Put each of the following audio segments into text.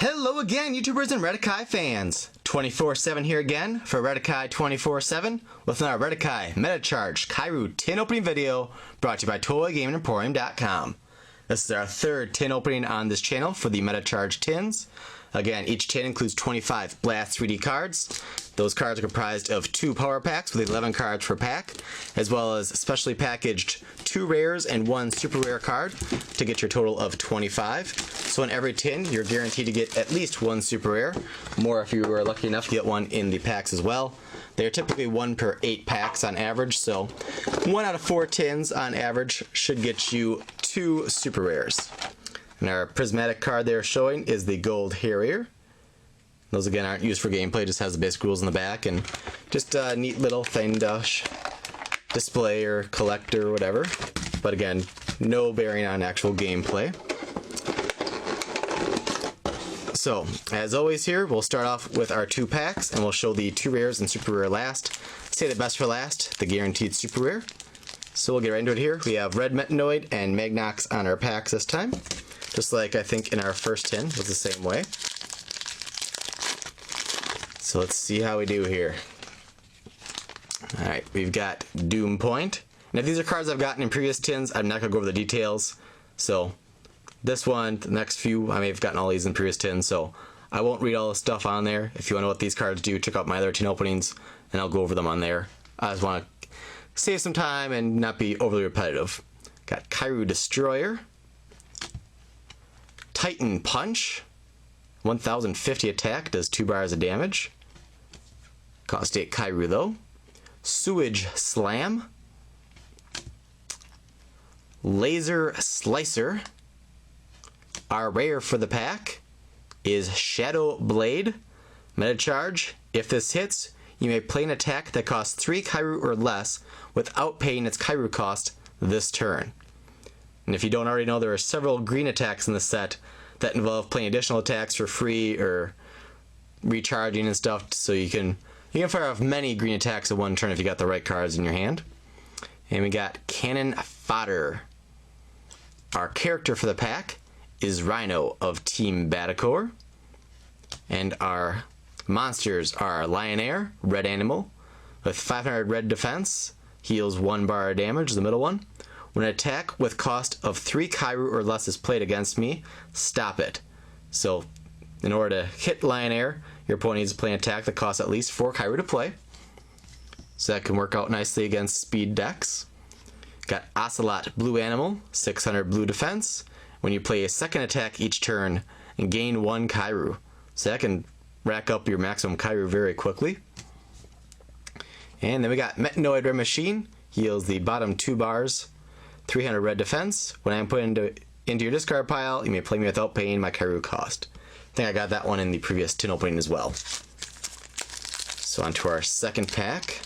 Hello again, YouTubers and Redakai fans. 24/7 here again for Redakai 24/7 with another Redakai Metacharged Kairu tin opening video brought to you by ToyGamingEmporium.com. This is our third tin opening on this channel for the Metacharged tins. Again, each tin includes 25 Blast 3D cards. Those cards are comprised of 2 power packs with 11 cards per pack, as well as specially packaged 2 rares and 1 super rare card to get your total of 25. So in every tin, you're guaranteed to get at least 1 super rare, more if you are lucky enough to get one in the packs as well. They're typically 1 per 8 packs on average, so 1 out of 4 tins on average should get you 2 super rares. And our prismatic card they're showing is the gold Harrier. Those again aren't used for gameplay, just has the basic rules in the back and just a neat little thing to display or collect or whatever. But again, no bearing on actual gameplay. So, as always here, we'll start off with our 2 packs and we'll show the 2 rares and super rare last. Save the best for last, the guaranteed super rare. So we'll get right into it here. We have Red Metanoid and Magnox on our packs this time. Just like I think in our first tin was the same way. So let's see how we do here. Alright, we've got Doom Point. Now these are cards I've gotten in previous tins. I'm not going to go over the details. So this one, the next few, I may have gotten all these in previous tins. So I won't read all the stuff on there. If you want to know what these cards do, check out my other tin openings and I'll go over them on there. I just want to save some time and not be overly repetitive. Got Kairu Destroyer. Titan Punch, 1050 attack, does 2 bars of damage. Cost 8 Kairu though. Sewage Slam. Laser Slicer. Our rare for the pack is Shadow Blade. Metacharge, if this hits, you may play an attack that costs 3 Kairu or less without paying its Kairu cost this turn. And if you don't already know, there are several green attacks in the set that involve playing additional attacks for free or recharging and stuff, so you can fire off many green attacks in one turn if you got the right cards in your hand. And we got Cannon Fodder. Our character for the pack is Rhino of Team Batacore. And our monsters are Lionaire, Red Animal, with 500 red defense, heals 1 bar of damage, the middle one. When an attack with cost of 3 Kairu or less is played against me, stop it. So, in order to hit Lionaire, your opponent needs to play an attack that costs at least 4 Kairu to play. So that can work out nicely against speed decks. Got Ocelot Blue Animal, 600 blue defense. When you play a second attack each turn, and gain 1 Kairu. So that can rack up your maximum Kairu very quickly. And then we got Metanoid Red Machine, heals the bottom 2 bars. 300 red defense. When I'm put into your discard pile, you may play me without paying my Kairu cost. I think I got that one in the previous tin opening as well. So on to our second pack.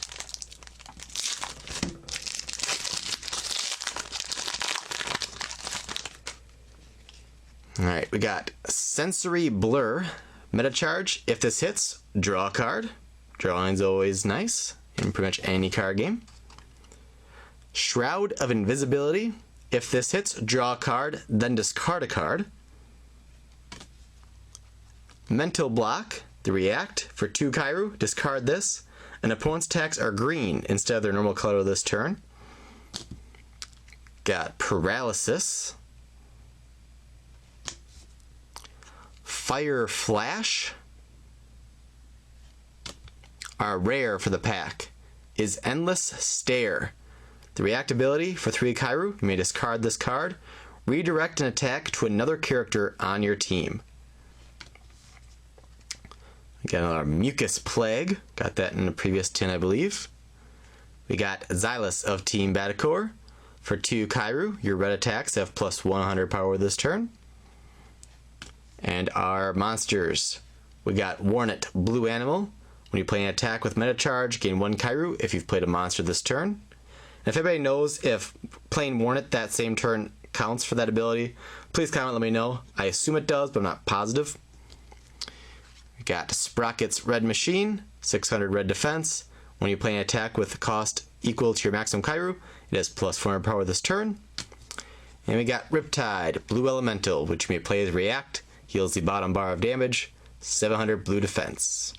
Alright, we got Sensory Blur. Metacharge, if this hits, draw a card. Drawing's always nice in pretty much any card game. Shroud of Invisibility. If this hits, draw a card, then discard a card. Mental Block. The react for 2 Kairu, discard this. And opponent's attacks are green instead of their normal color this turn. Got Paralysis. Fire Flash. Our rare for the pack is Endless Stare. The reactability for 3 Kairu, you may discard this card, redirect an attack to another character on your team. Again, our Mucus Plague, got that in the previous tin, I believe. We got Xylus of Team Batacore. For 2 Kairu, your red attacks have plus 100 power this turn. And our monsters, we got Warnet Blue Animal. When you play an attack with Metacharge, gain 1 Kairu if you've played a monster this turn. If anybody knows if playing Warnet that same turn counts for that ability, please comment, let me know. I assume it does, but I'm not positive. We got Sprocket's Red Machine, 600 red defense. When you play an attack with a cost equal to your maximum Kairu, it has plus 400 power this turn. And we got Riptide, Blue Elemental, which you may play as React, heals the bottom bar of damage, 700 blue defense.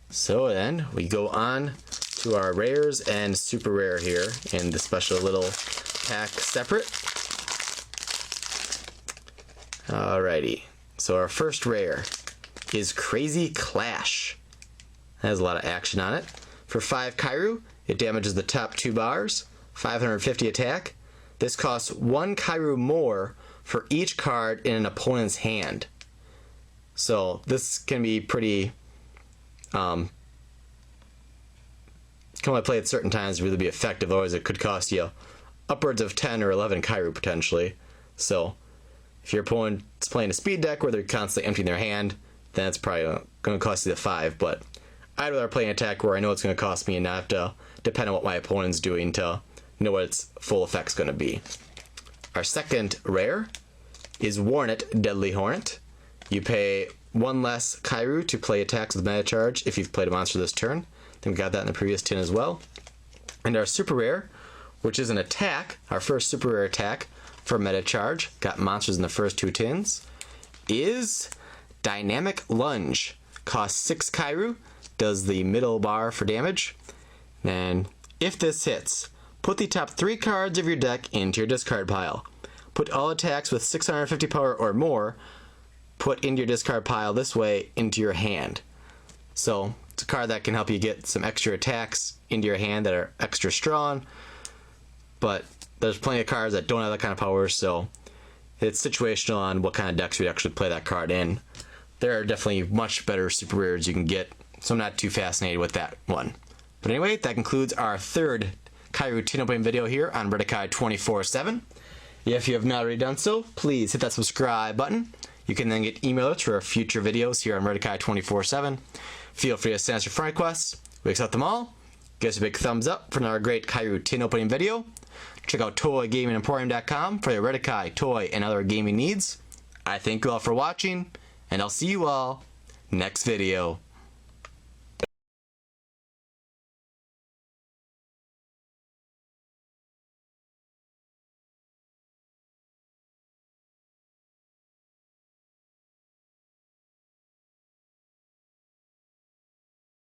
So then we go on to our rares and super rare here in the special little pack separate. Alrighty, so our first rare is Crazy Clash. It has a lot of action on it. For 5 Kairu, it damages the top 2 bars, 550 attack. This costs 1 Kairu more for each card in an opponent's hand. So this can be pretty, can only play at certain times to really be effective, otherwise it could cost you upwards of 10 or 11 Kairu potentially. So if your opponent's playing a speed deck where they're constantly emptying their hand, then it's probably going to cost you the 5, but I'd rather play an attack where I know it's going to cost me and not have to depend on what my opponent's doing to know what its full effect's going to be. Our second rare is Warnet Deadly Hornet. You pay 1 less Kairu to play attacks with Metacharge if you've played a monster this turn. I think we got that in the previous tin as well. And our super rare, which is an attack, our first super rare attack for Metacharge, got monsters in the first 2 tins, is Dynamic Lunge. Costs 6 Kairu, does the middle bar for damage. And if this hits, put the top 3 cards of your deck into your discard pile. Put all attacks with 650 power or more put into your discard pile this way into your hand. So it's a card that can help you get some extra attacks into your hand that are extra strong, but there's plenty of cards that don't have that kind of power, so it's situational on what kind of decks you'd actually play that card in. There are definitely much better super rares you can get, so I'm not too fascinated with that one. But anyway, that concludes our third Kairu tin opening video here on Redakai 24/7. If you have not already done so, please hit that subscribe button. You can then get email alerts for our future videos here on Redakai 24/7. Feel free to send us your friend requests. We accept them all. Give us a big thumbs up for another great Kairu tin opening video. Check out ToyGamingEmporium.com for your Redakai toy and other gaming needs. I thank you all for watching, and I'll see you all next video.